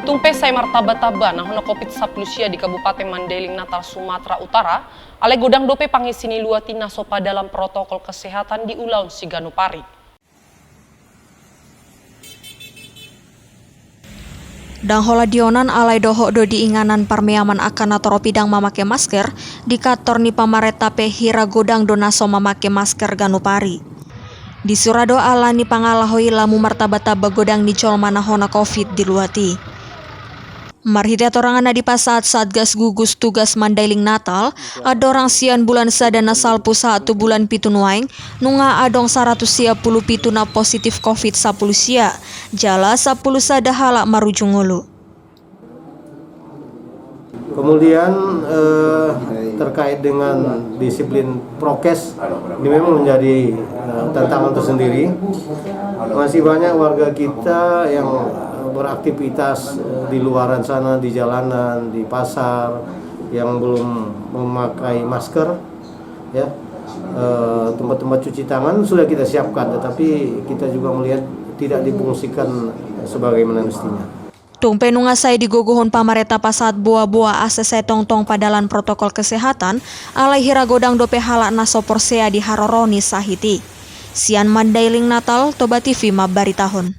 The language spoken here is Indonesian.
Tumpe sai martaba-taba nah hono COVID-19 di Kabupaten Mandailing Natal, Sumatera Utara, ale godang dope pangisini luatina sopa dalam protokol kesehatan di Ulaun Siganupari. Dang hola dionan alai doho do diinganan parmeaman akan atoro pidang mamake masker di kantor ni pamareta pe hira godang donaso mamake masker Ganupari. Di surado ala ni pangalahoi lamu martaba-taba godang ni col manahona COVID di luati. Marhita torangan di pasat Satgas gugus tugas Mandailing Natal, adorang sian bulan sadana salpu 1 bulan pitunuaing, nunga adong 110 pituna positif COVID 10 sia, jala 10 sada halak marujung ulu. Kemudian terkait dengan disiplin prokes, ini memang menjadi tantangan tersendiri. Masih banyak warga kita yang beraktivitas di luaran sana, di jalanan, di pasar, yang belum memakai masker, ya. Tempat-tempat cuci tangan sudah kita siapkan, tetapi kita juga melihat tidak difungsikan sebagaimana mestinya. Tumpe nungasai digogohon pamareta pasat buah-buah ACC tong-tong padalan protokol kesehatan, alai hira godang dope halak naso porsea di Haroroni sahiti. Sian Mandailing Natal, Toba TV Mabari tahun.